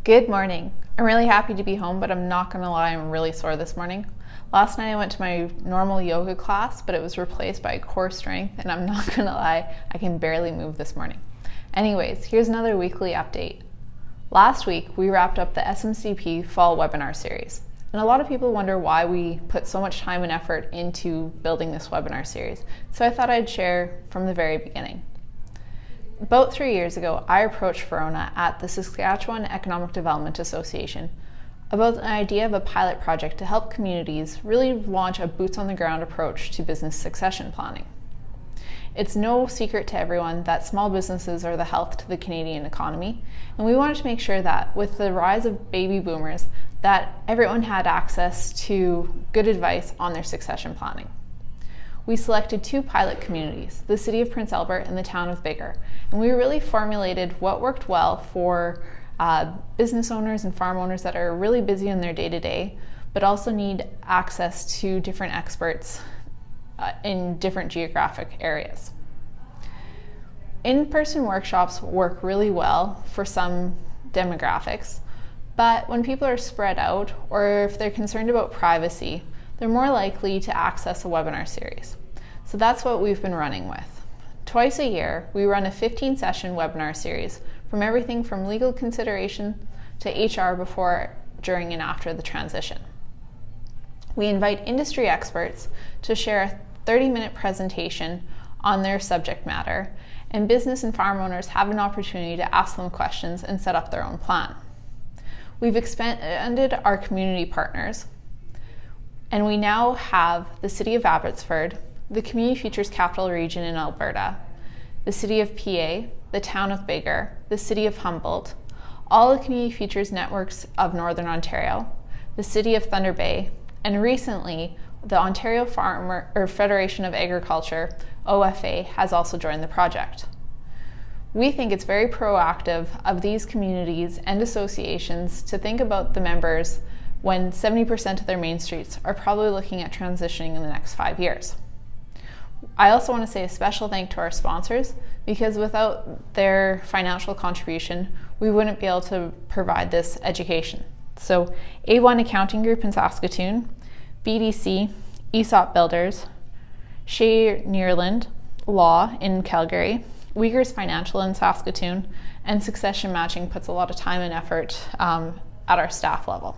Good morning. I'm really happy to be home, but I'm not gonna lie, I'm really sore this morning. Last night I went to my normal yoga class, but it was replaced by core strength, and I'm not gonna lie, I can barely move this morning. Anyways, here's another weekly update. Last week, we wrapped up the SMCP fall webinar series. And a lot of people wonder why we put so much time and effort into building this webinar series. So I thought I'd share from the very beginning. About 3 years ago, I approached Verona at the Saskatchewan Economic Development Association about the idea of a pilot project to help communities really launch a boots-on-the-ground approach to business succession planning. It's no secret to everyone that small businesses are the health to the Canadian economy, and we wanted to make sure that with the rise of baby boomers, that everyone had access to good advice on their succession planning. We selected 2 pilot communities, the City of Prince Albert and the Town of Biggar, and we really formulated what worked well for business owners and farm owners that are really busy in their day-to-day, but also need access to different experts in different geographic areas. In-person workshops work really well for some demographics, but when people are spread out or if they're concerned about privacy, they're more likely to access a webinar series. So that's what we've been running with. Twice a year, we run a 15-session webinar series from everything from legal consideration to HR before, during, and after the transition. We invite industry experts to share a 30-minute presentation on their subject matter, and business and farm owners have an opportunity to ask them questions and set up their own plan. We've expanded our community partners, and we now have the City of Abbotsford, the Community Futures Capital Region in Alberta, the City of PA, the Town of Biggar, the City of Humboldt, all the Community Futures networks of Northern Ontario, the City of Thunder Bay, and recently the Ontario Federation of Agriculture, OFA, has also joined the project. We think it's very proactive of these communities and associations to think about the members when 70% of their main streets are probably looking at transitioning in the next 5 years. I also want to say a special thank to our sponsors, because without their financial contribution, we wouldn't be able to provide this education. So A1 Accounting Group in Saskatoon, BDC, ESOP Builders, Shea Neerland Law in Calgary, Uyghurs Financial in Saskatoon, and Succession Matching puts a lot of time and effort at our staff level.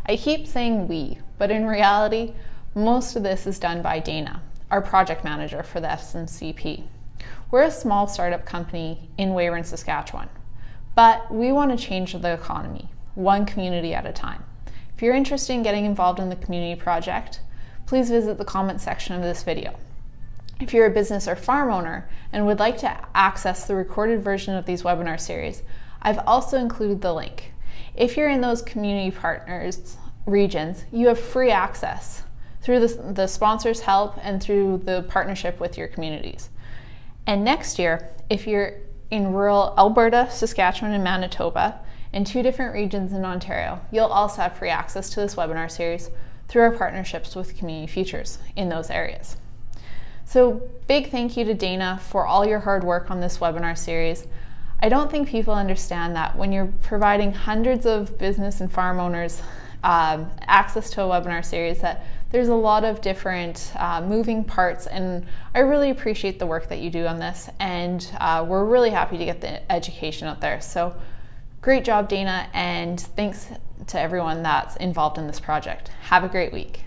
I keep saying we, but in reality, most of this is done by Dana, our project manager for the SMCP. We're a small startup company in Weyburn, Saskatchewan, but we want to change the economy, one community at a time. If you're interested in getting involved in the community project, please visit the comment section of this video. If you're a business or farm owner and would like to access the recorded version of these webinar series, I've also included the link. If you're in those community partners regions, you have free access through the sponsors' help and through the partnership with your communities. And next year, if you're in rural Alberta, Saskatchewan, and Manitoba, and 2 different regions in Ontario, you'll also have free access to this webinar series through our partnerships with Community Futures in those areas. So big thank you to Dana for all your hard work on this webinar series. I don't think people understand that when you're providing hundreds of business and farm owners access to a webinar series, that there's a lot of different moving parts, and I really appreciate the work that you do on this, and we're really happy to get the education out there. So great job, Dana, and thanks to everyone that's involved in this project. Have a great week.